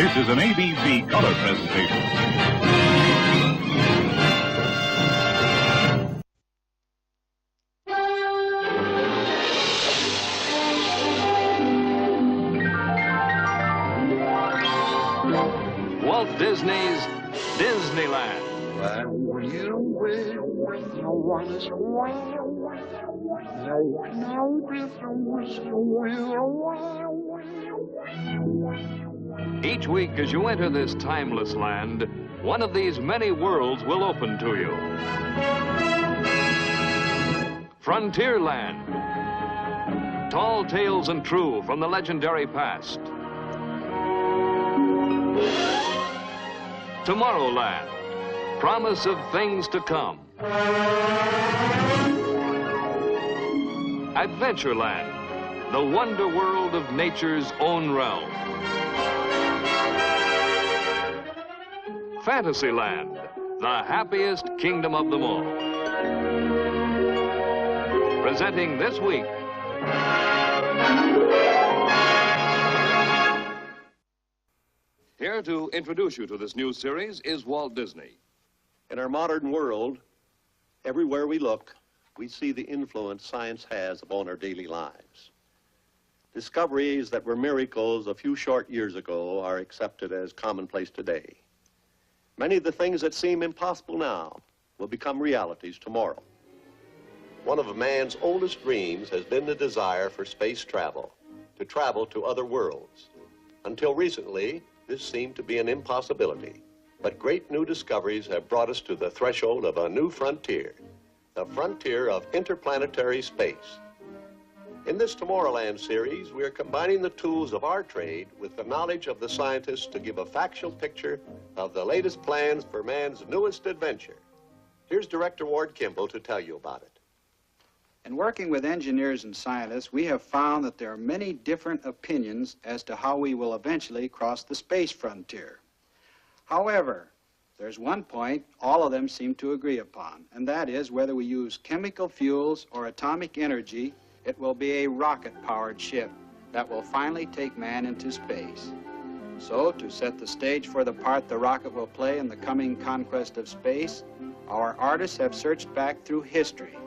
This is an ABC color presentation. Walt Disney's Disneyland. Each week as you enter this timeless land, one of these many worlds will open to you. Frontierland. Tall tales and true from the legendary past. Tomorrowland. Promise of things to come. Adventureland. The wonder world of nature's own realm. Fantasyland, the happiest kingdom of them all. Presenting this week. Here to introduce you to this new series is Walt Disney. In our modern world, everywhere we look, we see the influence science has upon our daily lives. Discoveries that were miracles a few short years ago are accepted as commonplace today. Many of the things that seem impossible now will become realities tomorrow. One of man's oldest dreams has been the desire for space travel, to travel to other worlds. Until recently, this seemed to be an impossibility. But great new discoveries have brought us to the threshold of a new frontier, the frontier of interplanetary space. In this Tomorrowland series, we are combining the tools of our trade with the knowledge of the scientists to give a factual picture of the latest plans for man's newest adventure. Here's Director Ward Kimball to tell you about it. In working with engineers and scientists, we have found that there are many different opinions as to how we will eventually cross the space frontier. However, there's one point all of them seem to agree upon, and that is whether we use chemical fuels or atomic energy, it will be a rocket-powered ship that will finally take man into space. So, to set the stage for the part the rocket will play in the coming conquest of space, our artists have searched back through history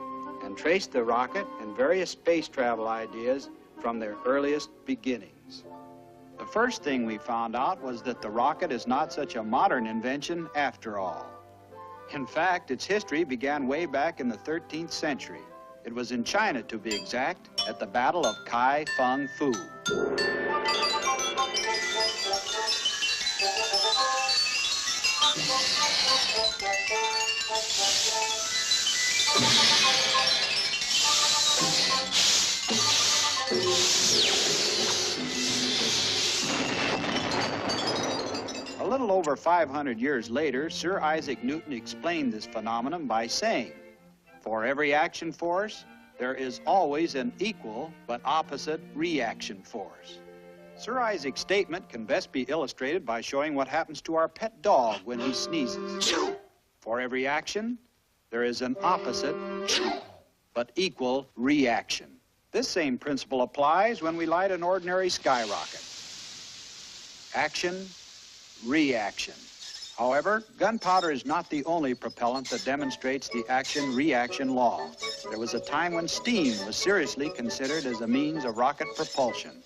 and traced the rocket and various space travel ideas from their earliest beginnings. The first thing we found out was that the rocket is not such a modern invention after all. In fact, its history began way back in the 13th century. It was in China, to be exact, at the Battle of Kai Feng Fu. A little over 500 years later, Sir Isaac Newton explained this phenomenon by saying, "For every action force, there is always an equal but opposite reaction force." Sir Isaac's statement can best be illustrated by showing what happens to our pet dog when he sneezes. For every action, there is an opposite but equal reaction. This same principle applies when we light an ordinary skyrocket. Action, reaction. However, gunpowder is not the only propellant that demonstrates the action-reaction law. There was a time when steam was seriously considered as a means of rocket propulsion.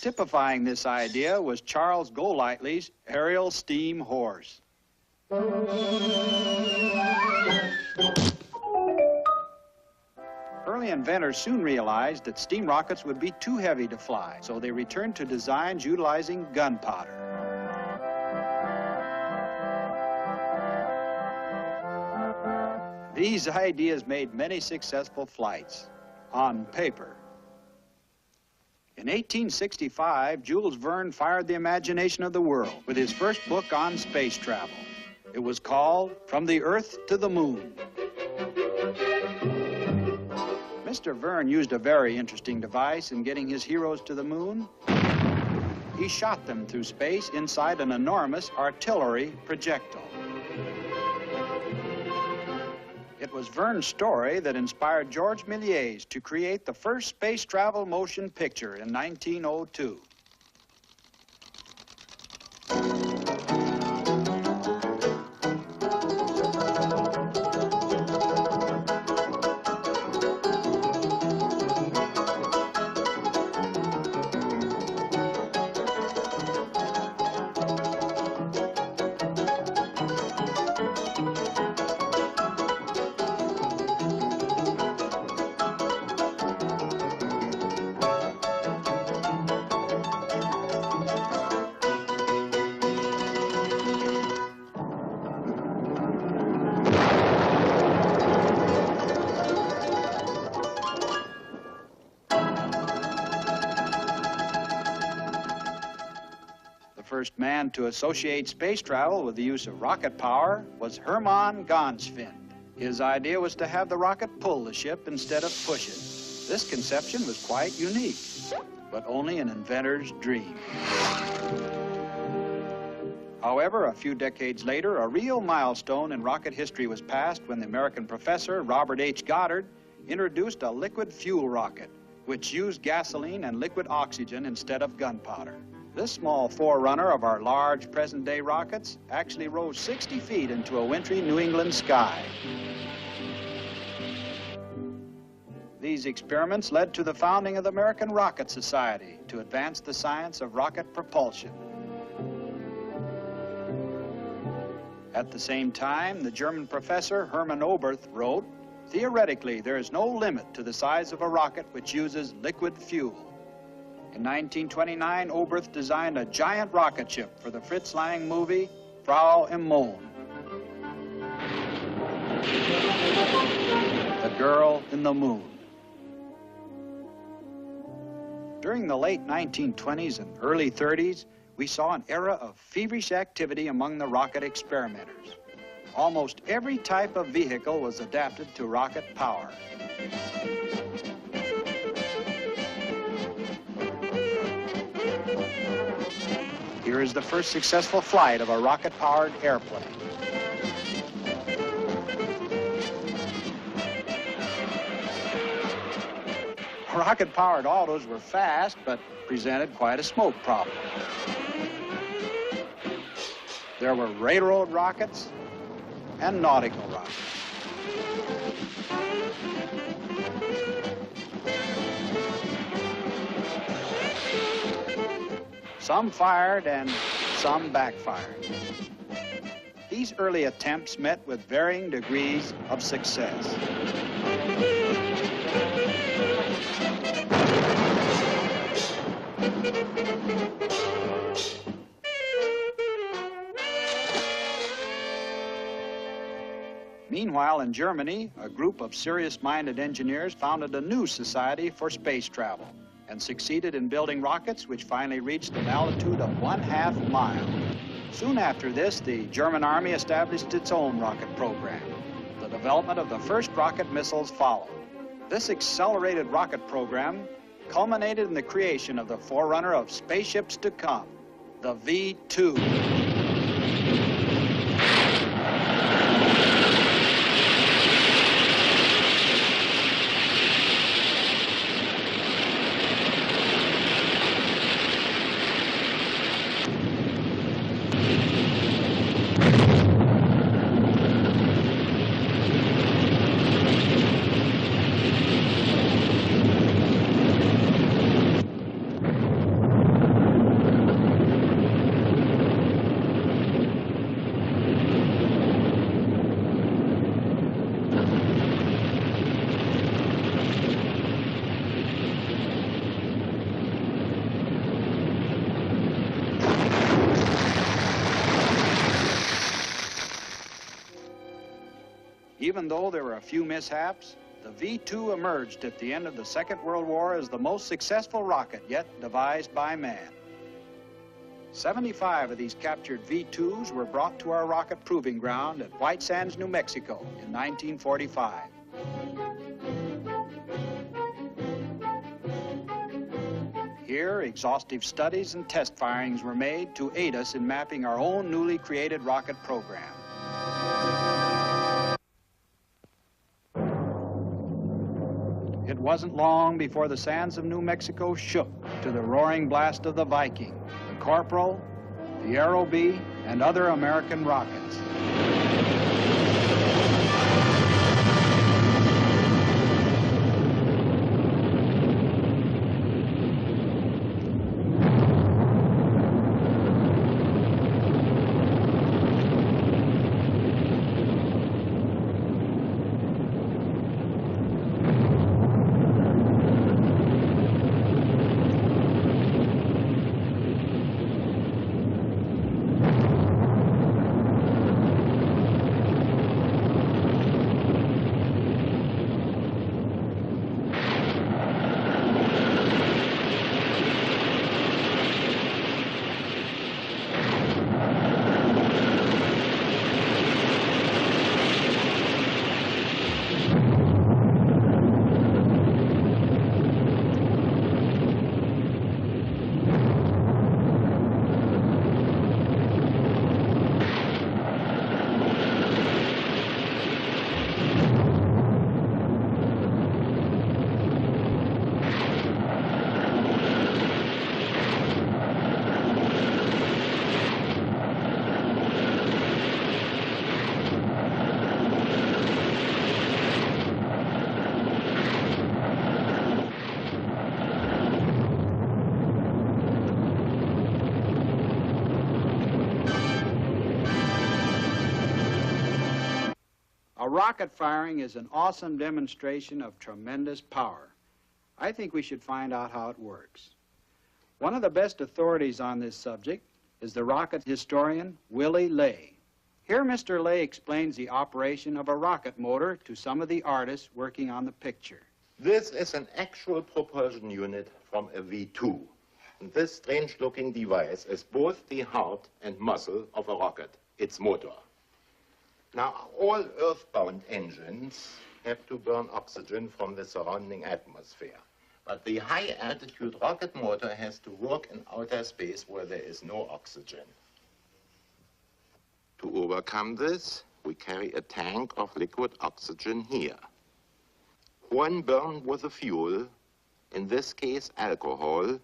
Typifying this idea was Charles Golightly's aerial steam horse. Early inventors soon realized that steam rockets would be too heavy to fly, so they returned to designs utilizing gunpowder. These ideas made many successful flights, on paper. In 1865, Jules Verne fired the imagination of the world with his first book on space travel. It was called From the Earth to the Moon. Mr. Verne used a very interesting device in getting his heroes to the moon. He shot them through space inside an enormous artillery projectile. It was Verne's story that inspired George Méliès to create the first space travel motion picture in 1902. first man to associate space travel with the use of rocket power was Hermann Gansfind. His idea was to have the rocket pull the ship instead of push it. This conception was quite unique, but only an inventor's dream. However, a few decades later, a real milestone in rocket history was passed when the American professor, Robert H. Goddard, introduced a liquid fuel rocket, which used gasoline and liquid oxygen instead of gunpowder. This small forerunner of our large present-day rockets actually rose 60 feet into a wintry New England sky. These experiments led to the founding of the American Rocket Society to advance the science of rocket propulsion. At the same time, the German professor Hermann Oberth wrote, "Theoretically, there is no limit to the size of a rocket which uses liquid fuel." In 1929, Oberth designed a giant rocket ship for the Fritz Lang movie, Frau im Mond. The Girl in the Moon. During the late 1920s and early 30s, we saw an era of feverish activity among the rocket experimenters. Almost every type of vehicle was adapted to rocket power. Here is the first successful flight of a rocket-powered airplane. Rocket-powered autos were fast, but presented quite a smoke problem. There were railroad rockets and nautical rockets. Some fired and some backfired. These early attempts met with varying degrees of success. Meanwhile, in Germany, a group of serious-minded engineers founded a new society for space travel and succeeded in building rockets which finally reached an altitude of 1/2 mile. Soon after this, the German Army established its own rocket program. The development of the first rocket missiles followed. This accelerated rocket program culminated in the creation of the forerunner of spaceships to come, the V-2. Even though there were a few mishaps, the V-2 emerged at the end of the Second World War as the most successful rocket yet devised by man. 75 of these captured V-2s were brought to our rocket proving ground at White Sands, New Mexico in 1945. Here, exhaustive studies and test firings were made to aid us in mapping our own newly created rocket program. It wasn't long before the sands of New Mexico shook to the roaring blast of the Viking, the Corporal, the Aerobee, and other American rockets. A rocket firing is an awesome demonstration of tremendous power. I think we should find out how it works. One of the best authorities on this subject is the rocket historian, Willie Lay. Here Mr. Lay explains the operation of a rocket motor to some of the artists working on the picture. This is an actual propulsion unit from a V2. And this strange-looking device is both the heart and muscle of a rocket, its motor. Now, all earthbound engines have to burn oxygen from the surrounding atmosphere. But the high-altitude rocket motor has to work in outer space where there is no oxygen. To overcome this, we carry a tank of liquid oxygen here. When burned with a fuel, in this case alcohol,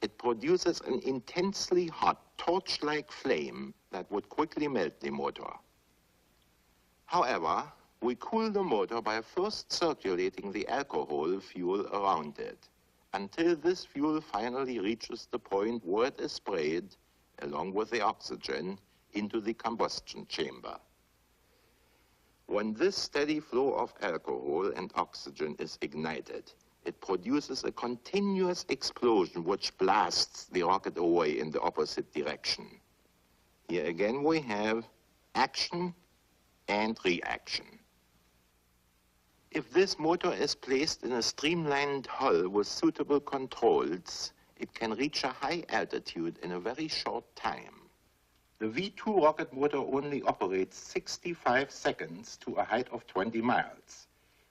it produces an intensely hot, torch-like flame that would quickly melt the motor. However, we cool the motor by first circulating the alcohol fuel around it, until this fuel finally reaches the point where it is sprayed, along with the oxygen, into the combustion chamber. When this steady flow of alcohol and oxygen is ignited, it produces a continuous explosion which blasts the rocket away in the opposite direction. Here again we have action and reaction. If this motor is placed in a streamlined hull with suitable controls, it can reach a high altitude in a very short time. The V2 rocket motor only operates 65 seconds to a height of 20 miles.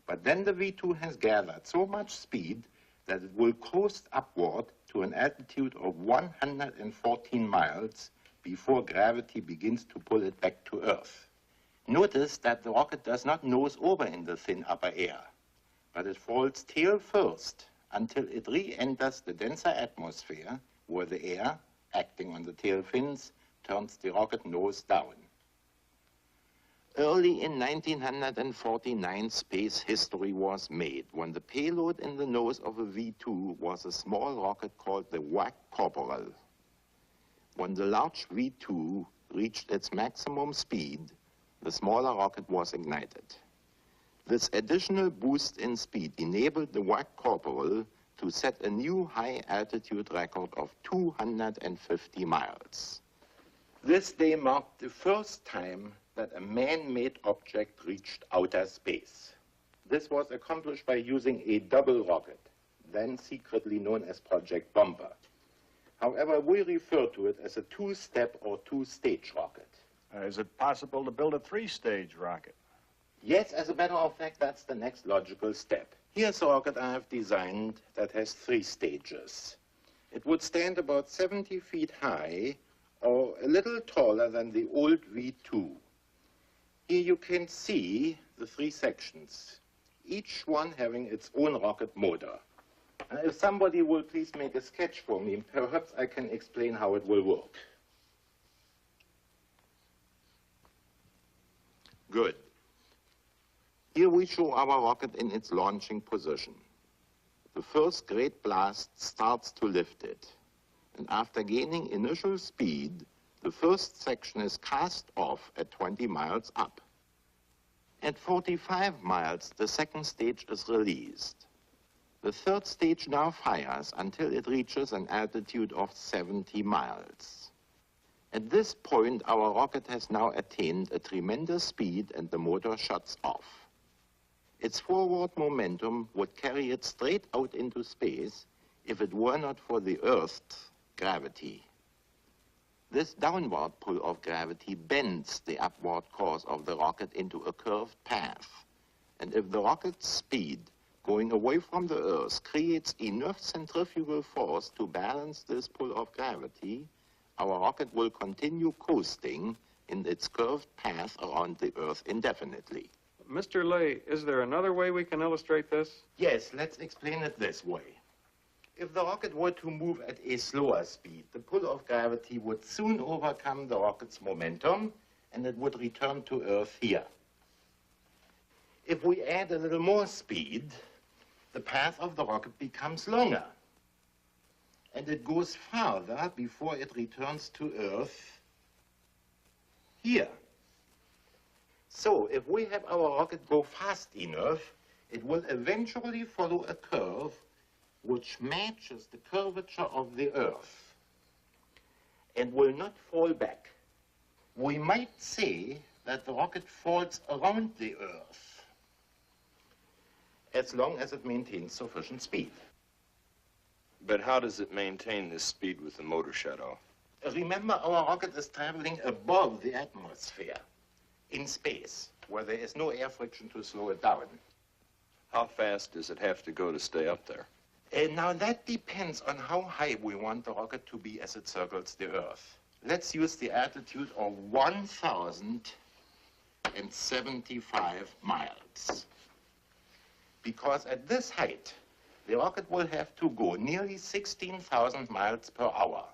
But then the V2 has gathered so much speed that it will coast upward to an altitude of 114 miles before gravity begins to pull it back to Earth. Notice that the rocket does not nose over in the thin upper air, but it falls tail first until it re-enters the denser atmosphere where the air, acting on the tail fins, turns the rocket nose down. Early in 1949, space history was made when the payload in the nose of a V2 was a small rocket called the Wack Corporal. When the large V2 reached its maximum speed, the smaller rocket was ignited. This additional boost in speed enabled the Wack Corporal to set a new high-altitude record of 250 miles. This day marked the first time that a man-made object reached outer space. This was accomplished by using a double rocket, then secretly known as Project Bomber. However, we refer to it as a two-step or two-stage rocket. Is it possible to build a three-stage rocket? Yes, as a matter of fact, that's the next logical step. Here's a rocket I have designed that has 3 stages. It would stand about 70 feet high or a little taller than the old V2. Here you can see the 3 sections, each one having its own rocket motor. If somebody will please make a sketch for me, perhaps I can explain how it will work. Good. Here we show our rocket in its launching position. The first great blast starts to lift it, and after gaining initial speed, the first section is cast off at 20 miles up. At 45 miles, the second stage is released. The third stage now fires until it reaches an altitude of 70 miles. At this point, our rocket has now attained a tremendous speed and the motor shuts off. Its forward momentum would carry it straight out into space if it were not for the Earth's gravity. This downward pull of gravity bends the upward course of the rocket into a curved path. And if the rocket's speed going away from the Earth creates enough centrifugal force to balance this pull of gravity, our rocket will continue coasting in its curved path around the Earth indefinitely. Mr. Lay, is there another way we can illustrate this? Yes, let's explain it this way. If the rocket were to move at a slower speed, the pull of gravity would soon overcome the rocket's momentum, and it would return to Earth here. If we add a little more speed, the path of the rocket becomes longer, and it goes farther before it returns to Earth here. So if we have our rocket go fast enough, it will eventually follow a curve which matches the curvature of the Earth and will not fall back. We might say that the rocket falls around the Earth as long as it maintains sufficient speed. But how does it maintain this speed with the motor shut off? Remember, our rocket is traveling above the atmosphere in space, where there is no air friction to slow it down. How fast does it have to go to stay up there? Now that depends on how high we want the rocket to be as it circles the Earth. Let's use the altitude of 1,075 miles. Because at this height, the rocket will have to go nearly 16,000 miles per hour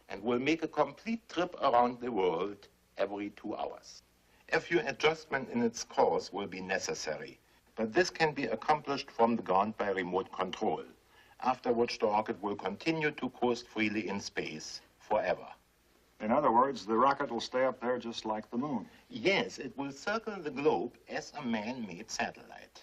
and will make a complete trip around the world every 2 hours. A few adjustments in its course will be necessary, but this can be accomplished from the ground by remote control, after which the rocket will continue to coast freely in space forever. In other words, the rocket will stay up there just like the moon. Yes, it will circle the globe as a man-made satellite.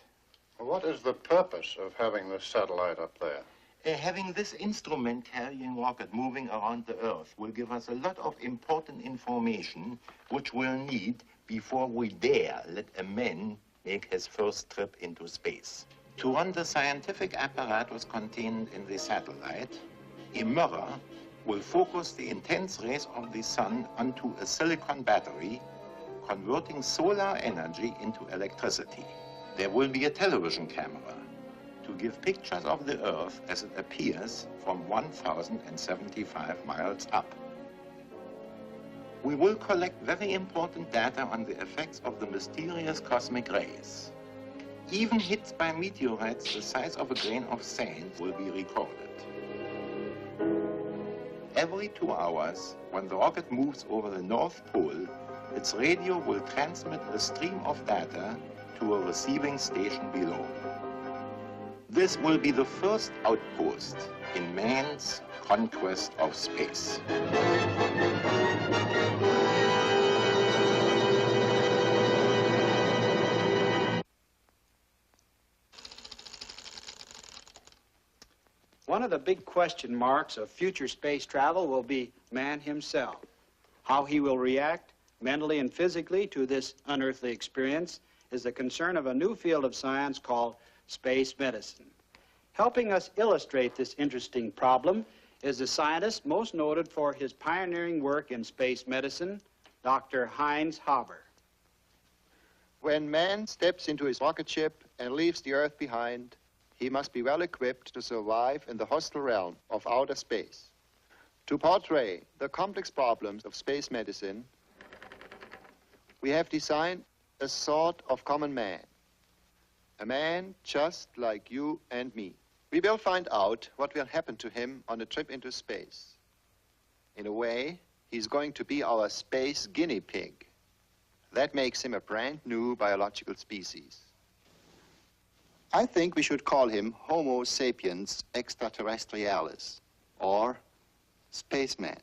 What is the purpose of having this satellite up there? Having this instrument-carrying rocket moving around the Earth will give us a lot of important information which we'll need before we dare let a man make his first trip into space. To run the scientific apparatus contained in the satellite, a mirror will focus the intense rays of the sun onto a silicon battery, converting solar energy into electricity. There will be a television camera to give pictures of the Earth as it appears from 1,075 miles up. We will collect very important data on the effects of the mysterious cosmic rays. Even hits by meteorites the size of a grain of sand will be recorded. Every 2 hours, when the rocket moves over the North Pole, its radio will transmit a stream of data to a receiving station below. This will be the first outpost in man's conquest of space. One of the big question marks of future space travel will be man himself. How he will react mentally and physically to this unearthly experience is the concern of a new field of science called space medicine. Helping us illustrate this interesting problem is the scientist most noted for his pioneering work in space medicine, Dr. Heinz Haber. When man steps into his rocket ship and leaves the Earth behind, he must be well equipped to survive in the hostile realm of outer space. To portray the complex problems of space medicine, we have designed a sort of common man. A man just like you and me. We will find out what will happen to him on a trip into space. In a way, he's going to be our space guinea pig. That makes him a brand new biological species. I think we should call him Homo sapiens extraterrestrialis, or spaceman.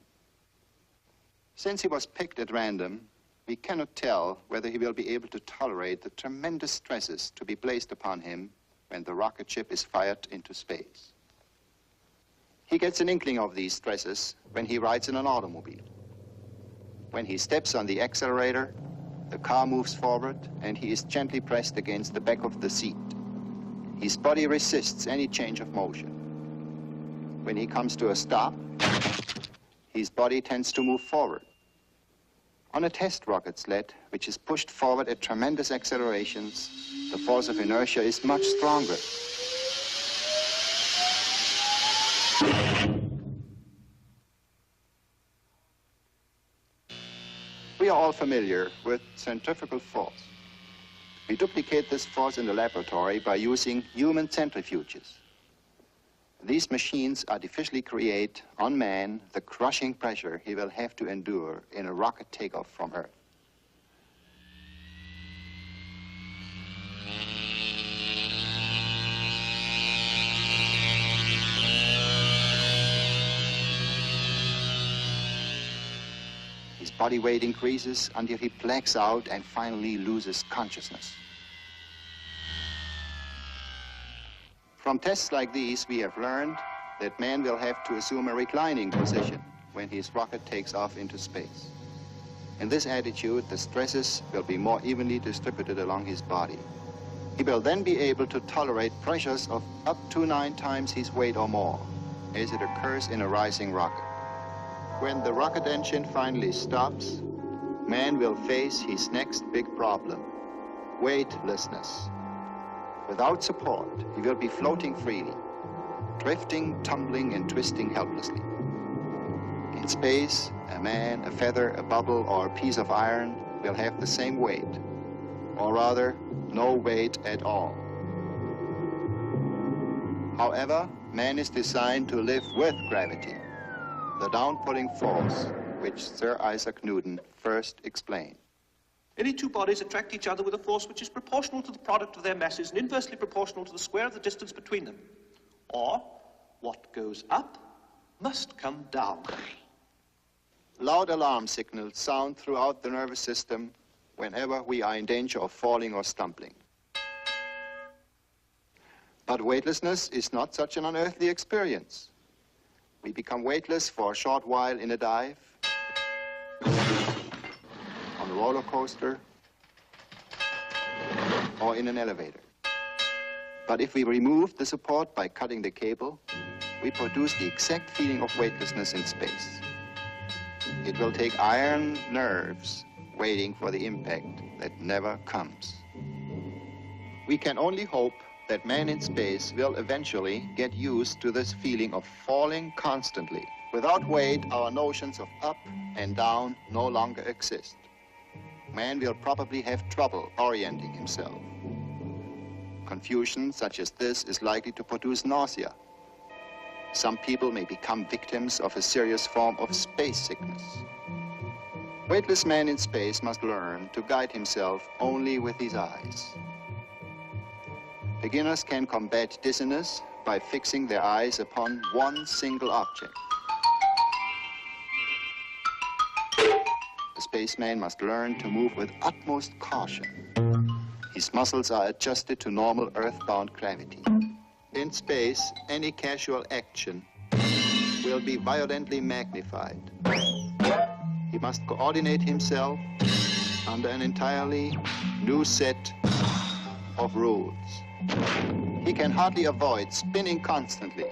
Since he was picked at random, we cannot tell whether he will be able to tolerate the tremendous stresses to be placed upon him when the rocket ship is fired into space. He gets an inkling of these stresses when he rides in an automobile. When he steps on the accelerator, the car moves forward and he is gently pressed against the back of the seat. His body resists any change of motion. When he comes to a stop, his body tends to move forward. On a test rocket sled, which is pushed forward at tremendous accelerations, the force of inertia is much stronger. We are all familiar with centrifugal force. We duplicate this force in the laboratory by using human centrifuges. These machines artificially create on man the crushing pressure he will have to endure in a rocket takeoff from Earth. His body weight increases until he blacks out and finally loses consciousness. From tests like these, we have learned that man will have to assume a reclining position when his rocket takes off into space. In this attitude, the stresses will be more evenly distributed along his body. He will then be able to tolerate pressures of up to 9 times his weight or more, as it occurs in a rising rocket. When the rocket engine finally stops, man will face his next big problem, weightlessness. Without support, he will be floating freely, drifting, tumbling, and twisting helplessly. In space, a man, a feather, a bubble, or a piece of iron will have the same weight, or rather, no weight at all. However, man is designed to live with gravity, the down-pulling force which Sir Isaac Newton first explained. Any two bodies attract each other with a force which is proportional to the product of their masses and inversely proportional to the square of the distance between them. Or, what goes up must come down. Loud alarm signals sound throughout the nervous system whenever we are in danger of falling or stumbling. But weightlessness is not such an unearthly experience. We become weightless for a short while in a dive, on a roller coaster, or in an elevator. But if we remove the support by cutting the cable, we produce the exact feeling of weightlessness in space. It will take iron nerves waiting for the impact that never comes. We can only hope that man in space will eventually get used to this feeling of falling constantly. Without weight, our notions of up and down no longer exist. Man will probably have trouble orienting himself. Confusion such as this is likely to produce nausea. Some people may become victims of a serious form of space sickness. Weightless man in space must learn to guide himself only with his eyes. Beginners can combat dizziness by fixing their eyes upon one single object. The spaceman must learn to move with utmost caution. His muscles are adjusted to normal earthbound gravity. In space, any casual action will be violently magnified. He must coordinate himself under an entirely new set of rules. He can hardly avoid spinning constantly.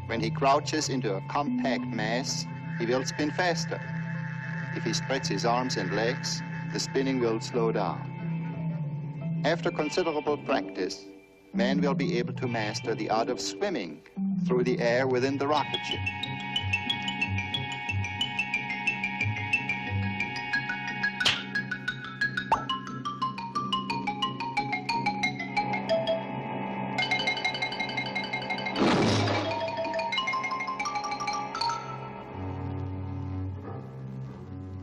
When he crouches into a compact mass, he will spin faster. If he spreads his arms and legs, the spinning will slow down. After considerable practice, man will be able to master the art of swimming through the air within the rocket ship.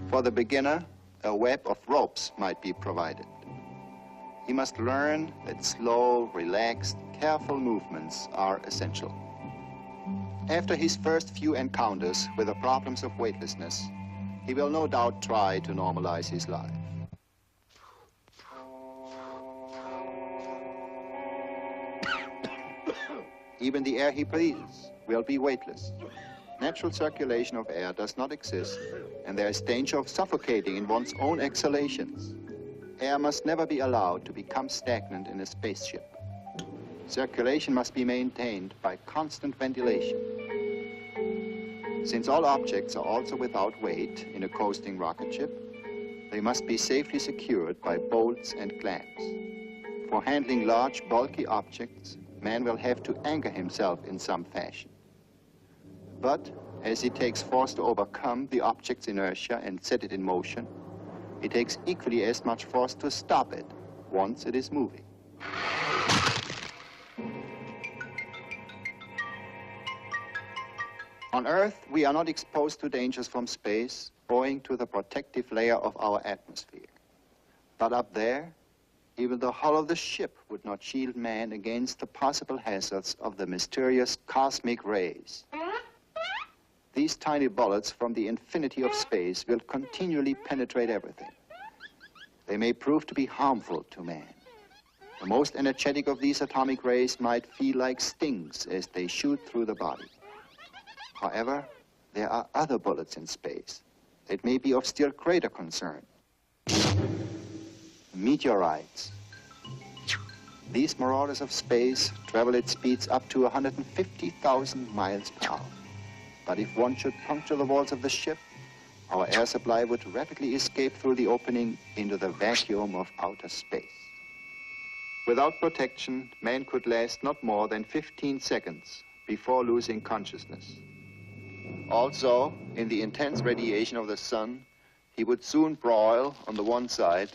For the beginner, a web of ropes might be provided. He must learn that slow, relaxed, careful movements are essential. After his first few encounters with the problems of weightlessness, he will no doubt try to normalize his life. Even the air he breathes will be weightless. Natural circulation of air does not exist, and there is danger of suffocating in one's own exhalations. Air must never be allowed to become stagnant in a spaceship. Circulation must be maintained by constant ventilation. Since all objects are also without weight in a coasting rocket ship, they must be safely secured by bolts and clamps. For handling large, bulky objects, man will have to anchor himself in some fashion. But as it takes force to overcome the object's inertia and set it in motion, it takes equally as much force to stop it once it is moving. On Earth, we are not exposed to dangers from space owing to the protective layer of our atmosphere. But up there, even the hull of the ship would not shield man against the possible hazards of the mysterious cosmic rays. These tiny bullets from the infinity of space will continually penetrate everything. They may prove to be harmful to man. The most energetic of these atomic rays might feel like stings as they shoot through the body. However, there are other bullets in space that may be of still greater concern. Meteorites. These marauders of space travel at speeds up to 150,000 miles per hour. But if one should puncture the walls of the ship, our air supply would rapidly escape through the opening into the vacuum of outer space. Without protection, man could last not more than 15 seconds before losing consciousness. Also, in the intense radiation of the sun, he would soon broil on the one side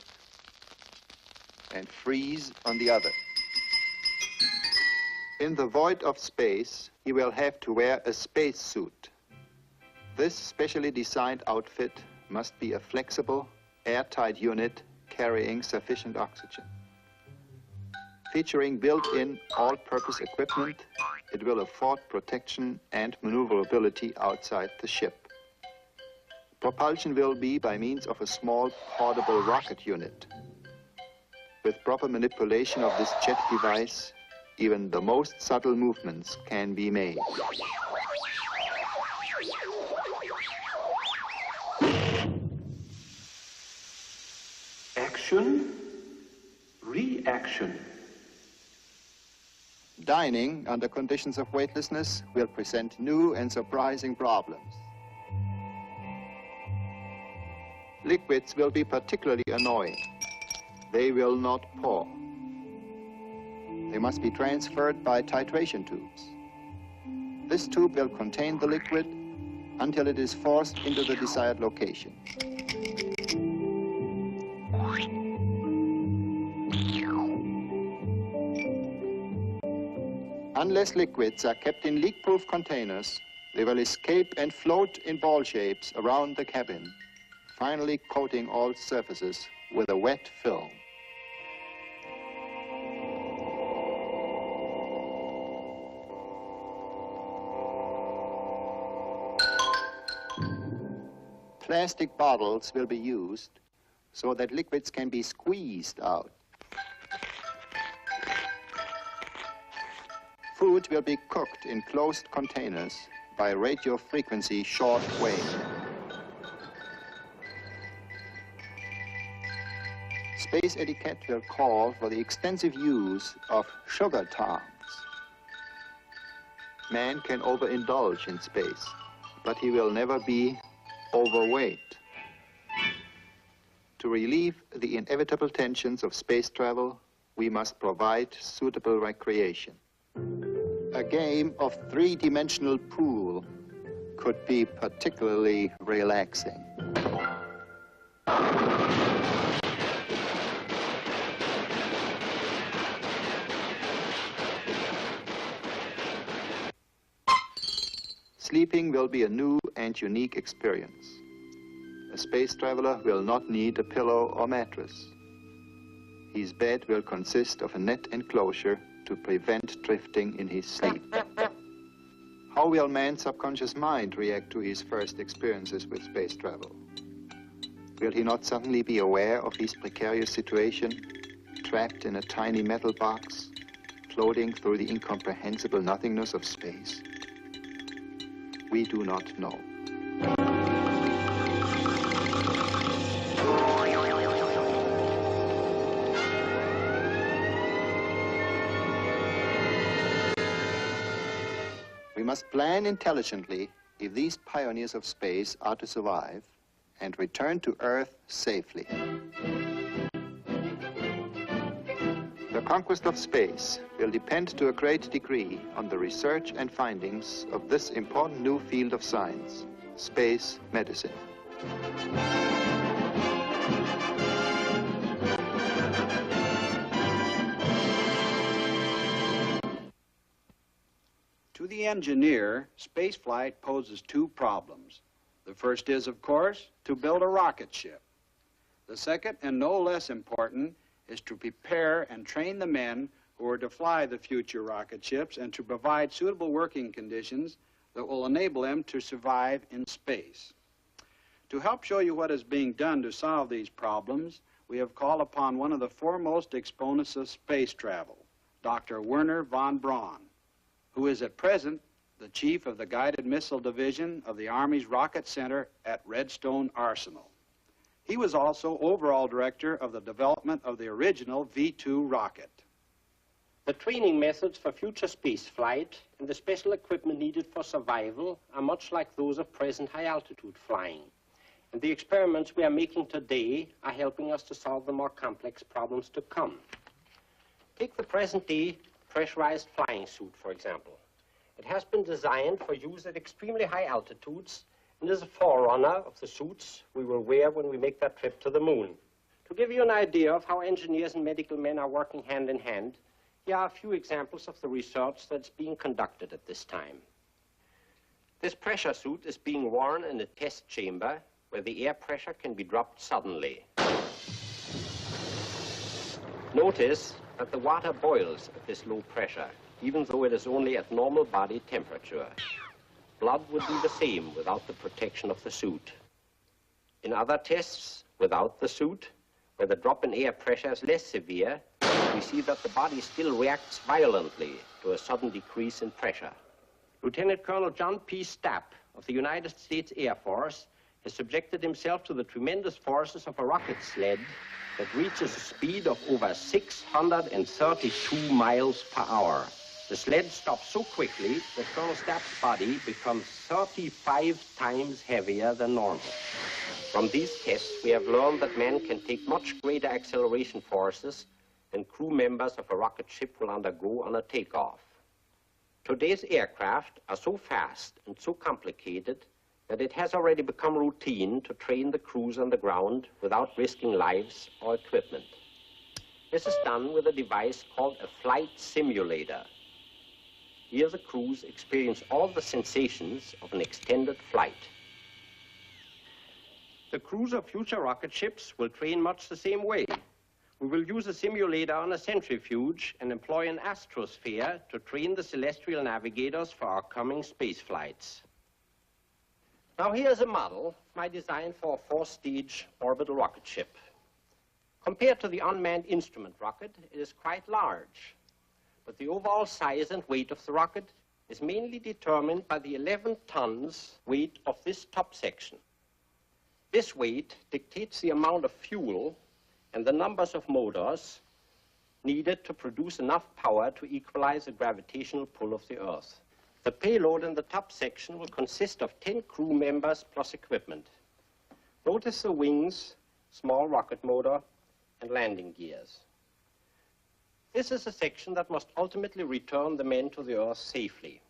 and freeze on the other. In the void of space, he will have to wear a space suit. This specially designed outfit must be a flexible, airtight unit carrying sufficient oxygen. Featuring built-in all-purpose equipment, it will afford protection and maneuverability outside the ship. Propulsion will be by means of a small portable rocket unit. With proper manipulation of this jet device, even the most subtle movements can be made. Action, reaction. Dining under conditions of weightlessness will present new and surprising problems. Liquids will be particularly annoying. They will not pour. They must be transferred by titration tubes. This tube will contain the liquid until it is forced into the desired location. Unless liquids are kept in leak-proof containers, they will escape and float in ball shapes around the cabin, finally coating all surfaces with a wet film. Plastic bottles will be used so that liquids can be squeezed out. Food will be cooked in closed containers by radio frequency short wave. Space etiquette will call for the extensive use of sugar tongs. Man can overindulge in space, but he will never be overweight. To relieve the inevitable tensions of space travel, we must provide suitable recreation. A game of three-dimensional pool could be particularly relaxing. Sleeping will be a new and unique experience. A space traveler will not need a pillow or mattress. His bed will consist of a net enclosure to prevent drifting in his sleep. How will man's subconscious mind react to his first experiences with space travel? Will he not suddenly be aware of his precarious situation, trapped in a tiny metal box, floating through the incomprehensible nothingness of space? We do not know. We must plan intelligently if these pioneers of space are to survive and return to Earth safely. The conquest of space will depend to a great degree on the research and findings of this important new field of science, space medicine. To the engineer, spaceflight poses two problems. The first is, of course, to build a rocket ship. The second, and no less important, is to prepare and train the men who are to fly the future rocket ships and to provide suitable working conditions that will enable them to survive in space. To help show you what is being done to solve these problems, we have called upon one of the foremost exponents of space travel, Dr. Werner von Braun, who is at present the chief of the Guided Missile Division of the Army's Rocket Center at Redstone Arsenal. He was also overall director of the development of the original V-2 rocket. The training methods for future space flight and the special equipment needed for survival are much like those of present high-altitude flying. And the experiments we are making today are helping us to solve the more complex problems to come. Take the present-day pressurized flying suit, for example. It has been designed for use at extremely high altitudes and is a forerunner of the suits we will wear when we make that trip to the moon. To give you an idea of how engineers and medical men are working hand in hand, here are a few examples of the research that's being conducted at this time. This pressure suit is being worn in a test chamber where the air pressure can be dropped suddenly. Notice that the water boils at this low pressure, even though it is only at normal body temperature. Blood would do the same without the protection of the suit. In other tests, without the suit, where the drop in air pressure is less severe, we see that the body still reacts violently to a sudden decrease in pressure. Lieutenant Colonel John P. Stapp of the United States Air Force has subjected himself to the tremendous forces of a rocket sled that reaches a speed of over 632 miles per hour. The sled stops so quickly that Colonel Stapp's body becomes 35 times heavier than normal. From these tests, we have learned that men can take much greater acceleration forces than crew members of a rocket ship will undergo on a takeoff. Today's aircraft are so fast and so complicated that it has already become routine to train the crews on the ground without risking lives or equipment. This is done with a device called a flight simulator. Here the crews experience all the sensations of an extended flight. The crews of future rocket ships will train much the same way. We will use a simulator on a centrifuge and employ an astrosphere to train the celestial navigators for our coming space flights. Now here's a model of my design for a 4-stage orbital rocket ship. Compared to the unmanned instrument rocket, it is quite large. But the overall size and weight of the rocket is mainly determined by the 11 tons weight of this top section. This weight dictates the amount of fuel and the numbers of motors needed to produce enough power to equalize the gravitational pull of the Earth. The payload in the top section will consist of 10 crew members plus equipment. Notice the wings, small rocket motor, and landing gears. This is a section that must ultimately return the men to the Earth safely.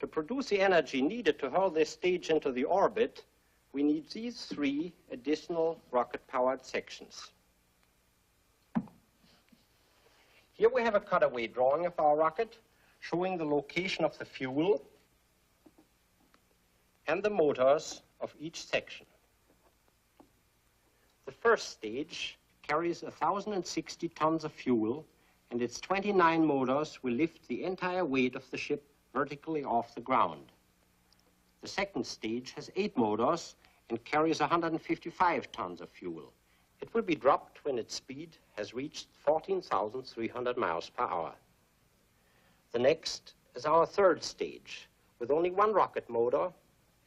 To produce the energy needed to hurl this stage into the orbit, we need these 3 additional rocket-powered sections. Here we have a cutaway drawing of our rocket, showing the location of the fuel and the motors of each section. The first stage carries 1,060 tons of fuel, and its 29 motors will lift the entire weight of the ship vertically off the ground. The second stage has 8 motors and carries 155 tons of fuel. It will be dropped when its speed has reached 14,300 miles per hour. The next is our third stage, with only 1 rocket motor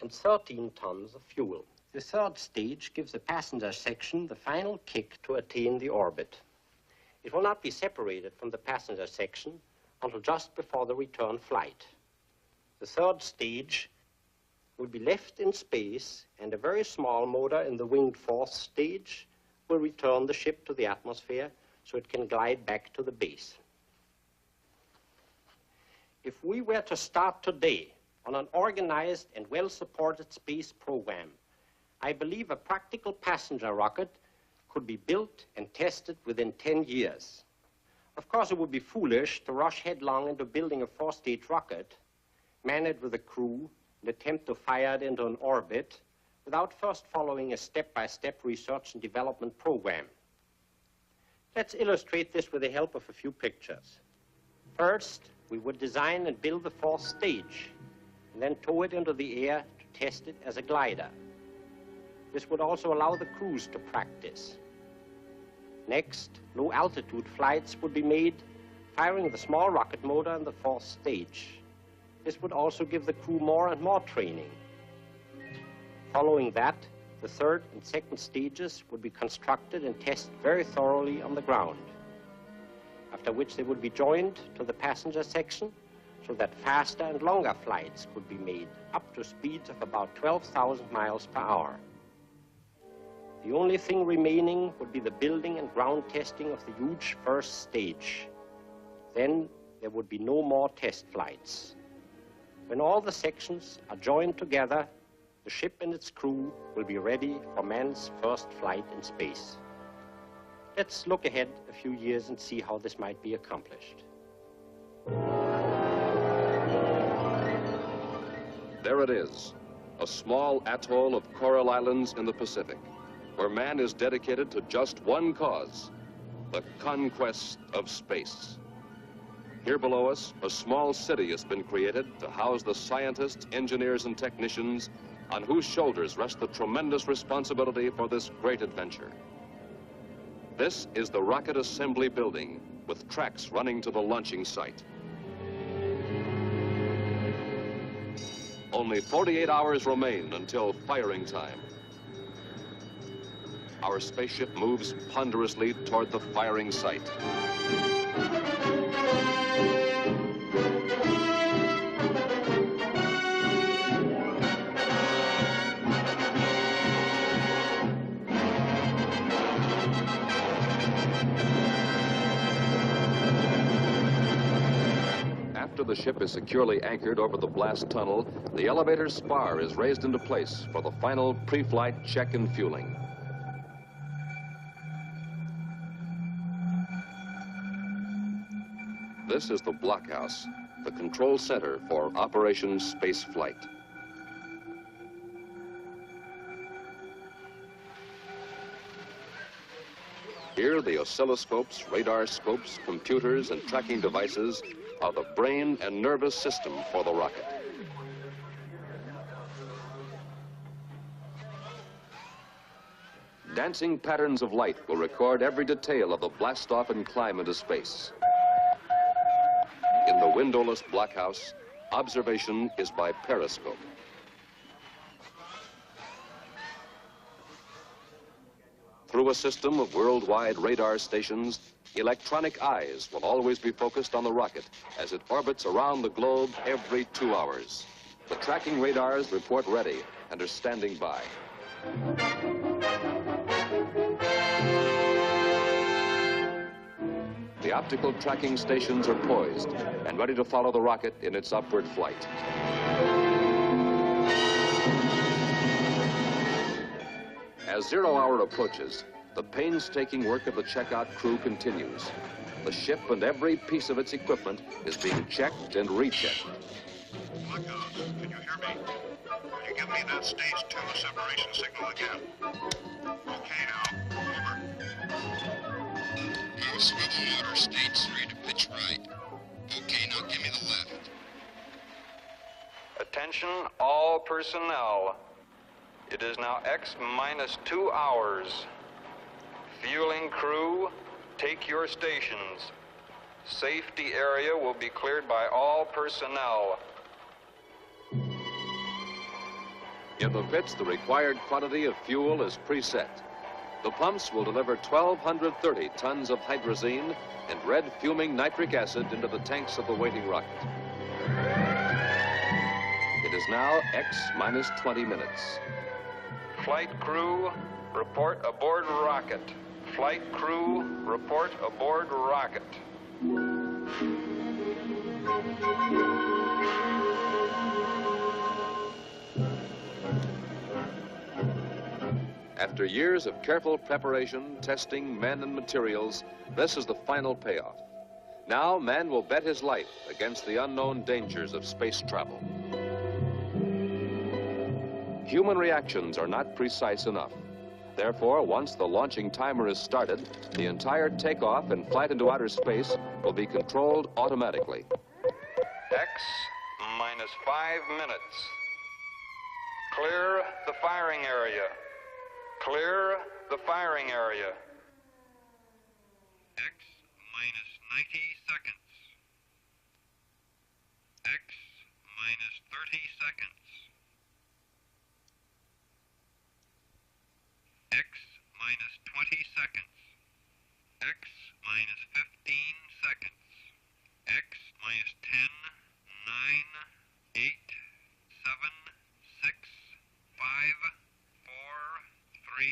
and 13 tons of fuel. The third stage gives the passenger section the final kick to attain the orbit. It will not be separated from the passenger section until just before the return flight. The third stage will be left in space, and a very small motor in the winged fourth stage will return the ship to the atmosphere so it can glide back to the base. If we were to start today on an organized and well-supported space program, I believe a practical passenger rocket could be built and tested within 10 years. Of course, it would be foolish to rush headlong into building a 4-stage rocket, man it with a crew, and attempt to fire it into an orbit without first following a step-by-step research and development program. Let's illustrate this with the help of a few pictures. First, we would design and build the 4th stage. and then tow it into the air to test it as a glider. This would also allow the crews to practice. Next, low-altitude flights would be made, firing the small rocket motor in the fourth stage. This would also give the crew more and more training. Following that, the third and second stages would be constructed and tested very thoroughly on the ground, after which they would be joined to the passenger section so that faster and longer flights could be made up to speeds of about 12,000 miles per hour. The only thing remaining would be the building and ground testing of the huge first stage. Then there would be no more test flights. When all the sections are joined together, the ship and its crew will be ready for man's first flight in space. Let's look ahead a few years and see how this might be accomplished. There it is, a small atoll of coral islands in the Pacific, where man is dedicated to just one cause, the conquest of space. Here below us, a small city has been created to house the scientists, engineers, and technicians on whose shoulders rests the tremendous responsibility for this great adventure. This is the Rocket Assembly Building, with tracks running to the launching site. Only 48 hours remain until firing time. Our spaceship moves ponderously toward the firing site. After the ship is securely anchored over the blast tunnel, the elevator's spar is raised into place for the final pre-flight check and fueling. This is the blockhouse, the control center for Operation Space Flight. Here, the oscilloscopes, radar scopes, computers, and tracking devices are the brain and nervous system for the rocket. Dancing patterns of light will record every detail of the blast-off and climb into space. In the windowless blockhouse, observation is by periscope. Through a system of worldwide radar stations, electronic eyes will always be focused on the rocket as it orbits around the globe every 2 hours. The tracking radars report ready and are standing by. The optical tracking stations are poised and ready to follow the rocket in its upward flight. As 0 hour approaches, the painstaking work of the checkout crew continues. The ship and every piece of its equipment is being checked and rechecked. Blockhouse, can you hear me? Will you give me that stage 2 separation signal again? Okay now, over. Now swivel motor stage 3 to pitch right. Okay, now give me the left. Attention all personnel. It is now X minus 2 hours. Fueling crew, take your stations. Safety area will be cleared by all personnel. In the pits, the required quantity of fuel is preset. The pumps will deliver 1,230 tons of hydrazine and red fuming nitric acid into the tanks of the waiting rocket. It is now X minus 20 minutes. Flight crew, report aboard rocket. Flight crew, report aboard rocket. After years of careful preparation, testing men and materials, this is the final payoff. Now, man will bet his life against the unknown dangers of space travel. Human reactions are not precise enough. Therefore, once the launching timer is started, the entire takeoff and flight into outer space will be controlled automatically. X minus 5 minutes. Clear the firing area. Clear the firing area. X minus 90 seconds. X minus 30 seconds. X minus 20 seconds. X minus 15 seconds. X minus 10, 9, 8, 7, 6, 5, 4, 3,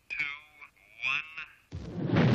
2, 1.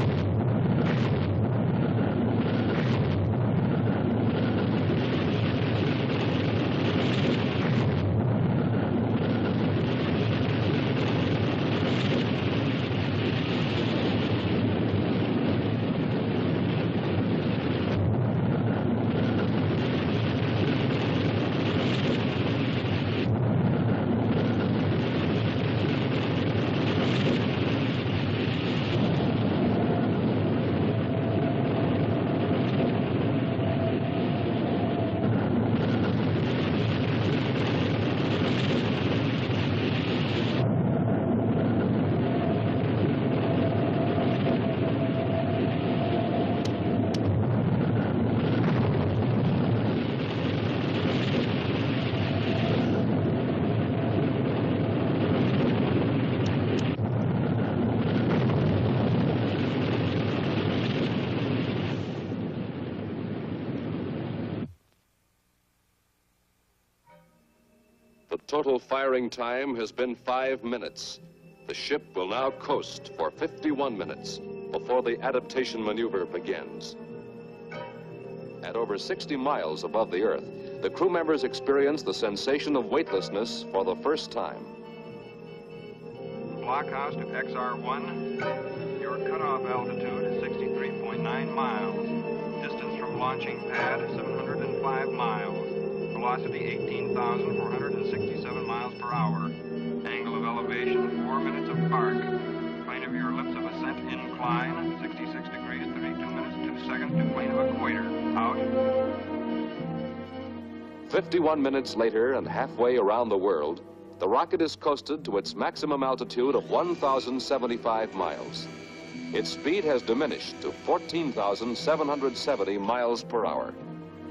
The total firing time has been 5 minutes. The ship will now coast for 51 minutes before the adaptation maneuver begins. At over 60 miles above the Earth, the crew members experience the sensation of weightlessness for the first time. Blockhouse to XR1. Your cutoff altitude is 63.9 miles. Distance from launching pad, 705 miles. Velocity, 18,467 miles per hour. Angle of elevation, 4 minutes apart. Plane of your ellipse of ascent incline, 66 degrees, 32 minutes, 2 seconds to plane of equator. Out. 51 minutes later and halfway around the world, the rocket is coasted to its maximum altitude of 1,075 miles. Its speed has diminished to 14,770 miles per hour.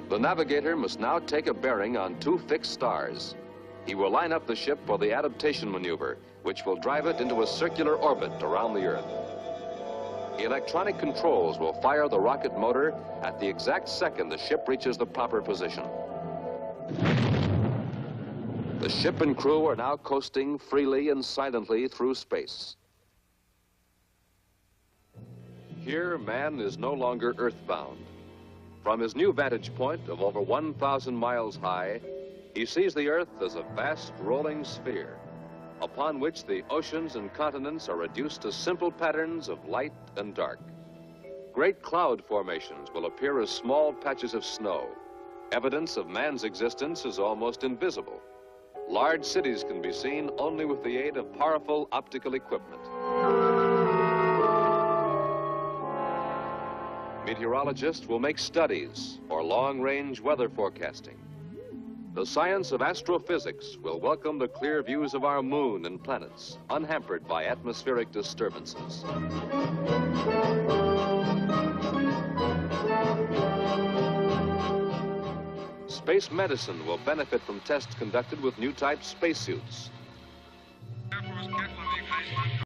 The navigator must now take a bearing on 2 fixed stars. He will line up the ship for the adaptation maneuver, which will drive it into a circular orbit around the Earth. The electronic controls will fire the rocket motor at the exact second the ship reaches the proper position. The ship and crew are now coasting freely and silently through space. Here, man is no longer earthbound. From his new vantage point of over 1,000 miles high, he sees the Earth as a vast rolling sphere, upon which the oceans and continents are reduced to simple patterns of light and dark. Great cloud formations will appear as small patches of snow. Evidence of man's existence is almost invisible. Large cities can be seen only with the aid of powerful optical equipment. Meteorologists will make studies for long-range weather forecasting. The science of astrophysics will welcome the clear views of our moon and planets, unhampered by atmospheric disturbances. Space medicine will benefit from tests conducted with new type spacesuits.